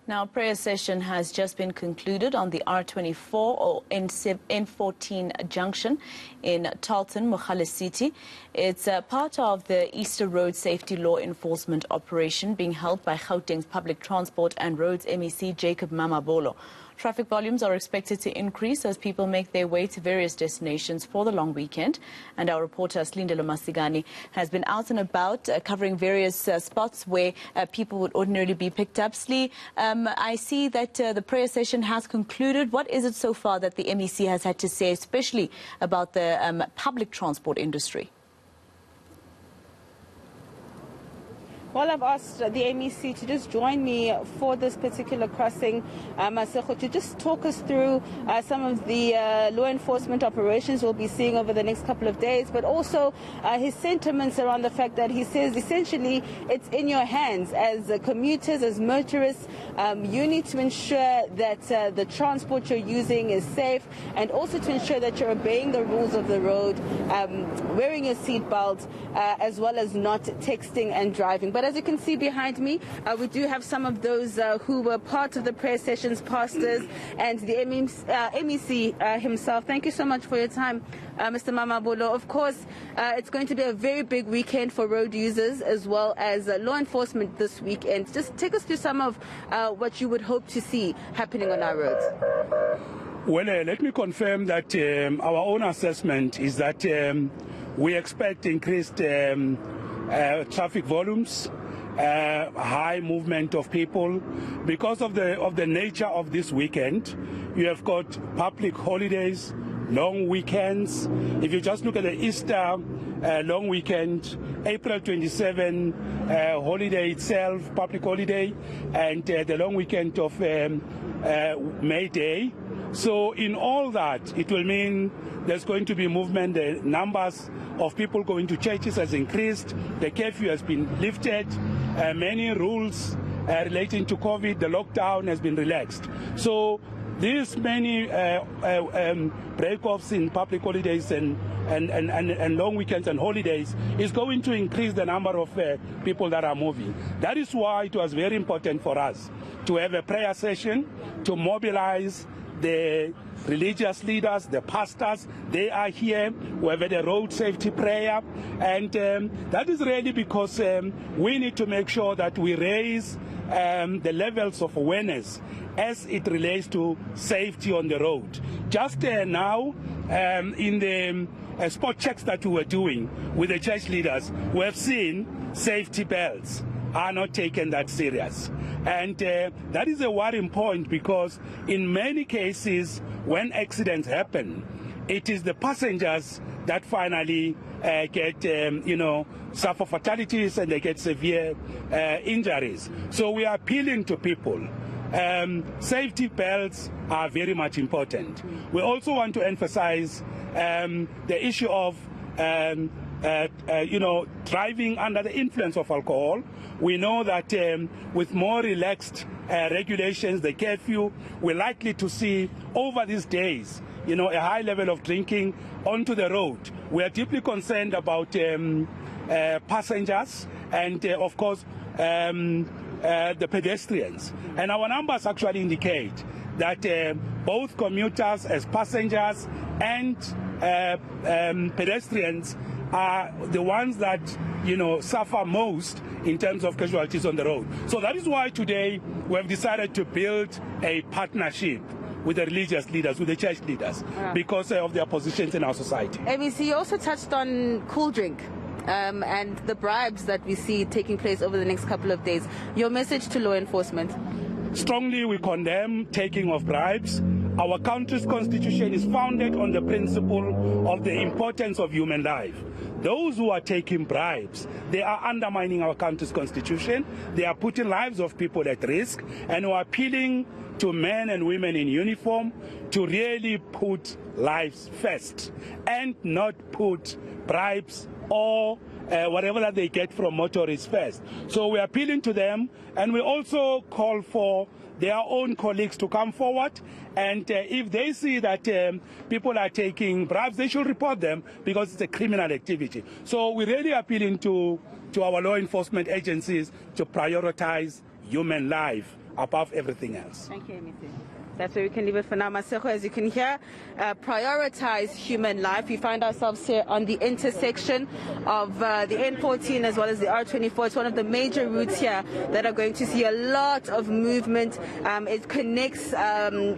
Now, prayer session has just been concluded on the N14 or N14 Junction in Tarlton Mogale City. It's part of the Easter Road Safety Law Enforcement operation being held by Gauteng's Public Transport and Roads MEC Jacob Mamabolo. Traffic volumes are expected to increase as people make their way to various destinations for the long weekend. And our reporter Slindelo Masikane has been out and about covering various spots where people would ordinarily be picked up. Slee, I see that the prayer session has concluded. What is it so far that the MEC has had to say, especially about the public transport industry? Well, I've asked the MEC to just join me for this particular crossing, to just talk us through some of the law enforcement operations we'll be seeing over the next couple of days, but also his sentiments around the fact that he says essentially it's in your hands as commuters, as motorists. You need to ensure that the transport you're using is safe, and also to ensure that you're obeying the rules of the road, wearing your seatbelt, as well as not texting and driving. But as you can see behind me, we do have some of those who were part of the prayer sessions, pastors, and the MEC himself. Thank you so much for your time, Mr. Mamabolo. Of course, it's going to be a very big weekend for road users as well as law enforcement this weekend. Just take us through some of what you would hope to see happening on our roads. Well, let me confirm that our own assessment is that we expect increased traffic volumes, high movement of people because of the nature of this weekend. You have got public holidays, long weekends. If you just look at the Easter long weekend, April 27 holiday itself, public holiday, and the long weekend of May Day. So in all that, it will mean there's going to be movement. The numbers of people going to churches has increased. The curfew has been lifted. Many rules relating to COVID, the lockdown has been relaxed. So these many break-offs in public holidays and long weekends and holidays is going to increase the number of people that are moving. That is why it was very important for us to have a prayer session to mobilize the religious leaders, the pastors. They are here. We have a road safety prayer, and that is really because we need to make sure that we raise the levels of awareness as it relates to safety on the road. Just now, in the spot checks that we were doing with the church leaders, we have seen safety belts are not taken that serious. And that is a worrying point because in many cases when accidents happen, it is the passengers that finally get, suffer fatalities and they get severe injuries. So we are appealing to people. Safety belts are very much important. We also want to emphasize the issue of driving under the influence of alcohol. We know that with more relaxed regulations, the curfew, we're likely to see over these days, a high level of drinking onto the road. We are deeply concerned about passengers and, of course, the pedestrians. And our numbers actually indicate that both commuters as passengers and pedestrians are the ones that suffer most in terms of casualties on the road. So that is why today we have decided to build a partnership with the religious leaders, with the church leaders, because of their positions in our society. MEC, you also touched on cool drink and the bribes that we see taking place over the next couple of days. Your message to law enforcement? Strongly, we condemn taking of bribes. Our country's constitution is founded on the principle of the importance of human life. Those who are taking bribes, they are undermining our country's constitution. They are putting lives of people at risk, and we are appealing to men and women in uniform to really put lives first and not put bribes or whatever that they get from motorists first. So we're appealing to them, and we also call for their own colleagues to come forward, and if they see that people are taking bribes, they should report them because it's a criminal activity. So we're really appealing to our law enforcement agencies to prioritize human life above everything else. Thank you, MEC. That's where we can leave it for now. Masego, as you can hear, prioritize human life. We find ourselves here on the intersection of the N14 as well as the R24. It's one of the major routes here that are going to see a lot of movement. It connects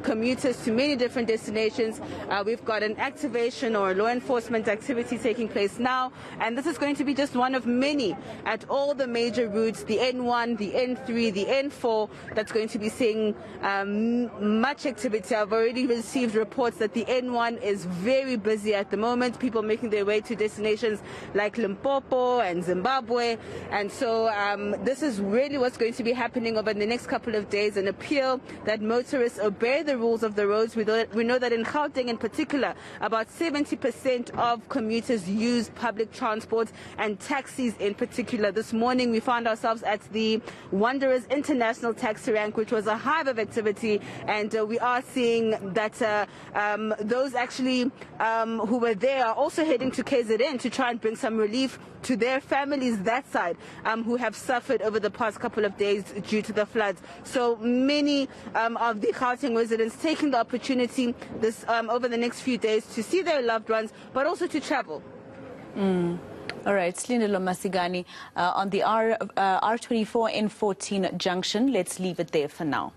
commuters to many different destinations. We've got an activation or law enforcement activity taking place now, and this is going to be just one of many at all the major routes, the N1, the N3, the N4, that's going to be seeing much activity. I've already received reports that the N1 is very busy at the moment, people making their way to destinations like Limpopo and Zimbabwe, and so this is really what's going to be happening over the next couple of days, an appeal that motorists obey the rules of the roads. We know that in Gauteng in particular, about 70% of commuters use public transport and taxis in particular. This morning we found ourselves at the Wanderers International Taxi Rank, which was a hive of activity, and we are seeing that those actually who were there are also heading to KZN to try and bring some relief to their families that side who have suffered over the past couple of days due to the floods. So many of the Gauteng residents taking the opportunity this over the next few days to see their loved ones, but also to travel. All right, Slindelo Masikane on the R24 N14 junction. Let's leave it there for now.